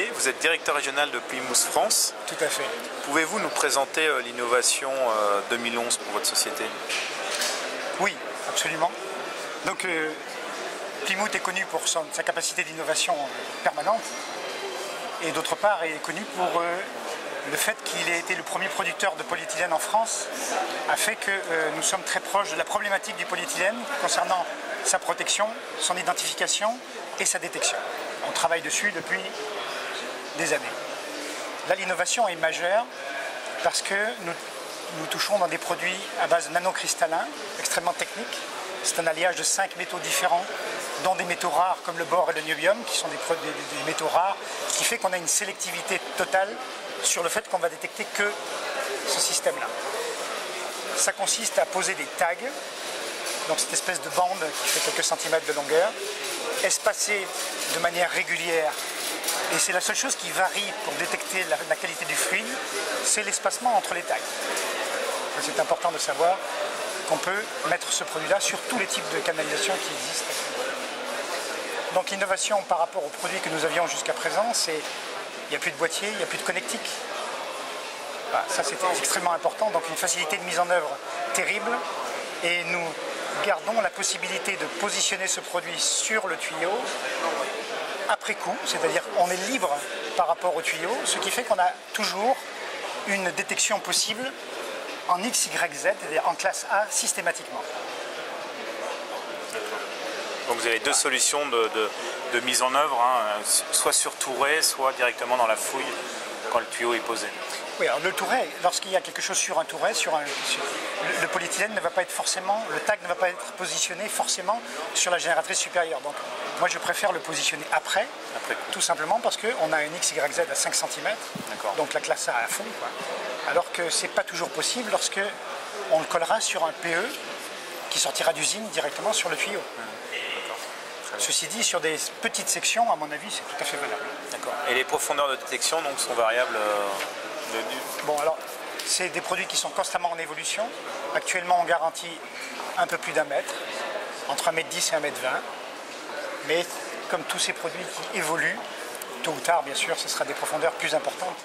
Tellier, vous êtes directeur régional de Plymouth France. Tout à fait. Pouvez-vous nous présenter l'innovation 2011 pour votre société? Oui, absolument. Donc Plymouth est connu pour sa capacité d'innovation permanente et d'autre part est connu pour le fait qu'il ait été le premier producteur de polyéthylène en France a fait que nous sommes très proches de la problématique du polyéthylène concernant sa protection, son identification et sa détection. On travaille dessus depuis des années. Là, l'innovation est majeure parce que nous touchons dans des produits à base de nanocristallins extrêmement techniques. C'est un alliage de 5 métaux différents, dont des métaux rares comme le bore et le niobium, qui sont des métaux rares, ce qui fait qu'on a une sélectivité totale sur le fait qu'on va détecter que ce système-là. Ça consiste à poser des tags, donc cette espèce de bande qui fait quelques centimètres de longueur, espacée de manière régulière. Et c'est la seule chose qui varie pour détecter la qualité du fruit, c'est l'espacement entre les tags. C'est important de savoir qu'on peut mettre ce produit-là sur tous les types de canalisation qui existent. Donc l'innovation par rapport aux produits que nous avions jusqu'à présent, c'est il n'y a plus de boîtier, il n'y a plus de connectique. Voilà, ça c'était extrêmement important, donc une facilité de mise en œuvre terrible. Et nous gardons la possibilité de positionner ce produit sur le tuyau après coup, c'est-à-dire on est libre par rapport au tuyau, ce qui fait qu'on a toujours une détection possible en X, Y, Z, c'est-à-dire en classe A systématiquement. Donc vous avez deux solutions de mise en œuvre, hein, soit sur touret, soit directement dans la fouille quand le tuyau est posé. Oui, alors le touret, lorsqu'il y a quelque chose sur un touret, le polyéthylène ne va pas être forcément, le tag ne va pas être positionné forcément sur la génératrice supérieure. Donc moi je préfère le positionner après tout simplement parce qu'on a un X, Y, Z à 5 cm, donc la classe A à fond, quoi. Alors que ce n'est pas toujours possible lorsque on le collera sur un PE qui sortira d'usine directement sur le tuyau. Ceci dit, sur des petites sections, à mon avis, c'est tout à fait valable. D'accord. Et les profondeurs de détection donc, sont variables Bon, alors, c'est des produits qui sont constamment en évolution. Actuellement, on garantit un peu plus d'1 mètre, entre 1,10 m et 1,20 m. Mais comme tous ces produits qui évoluent, tôt ou tard, bien sûr, ce sera des profondeurs plus importantes.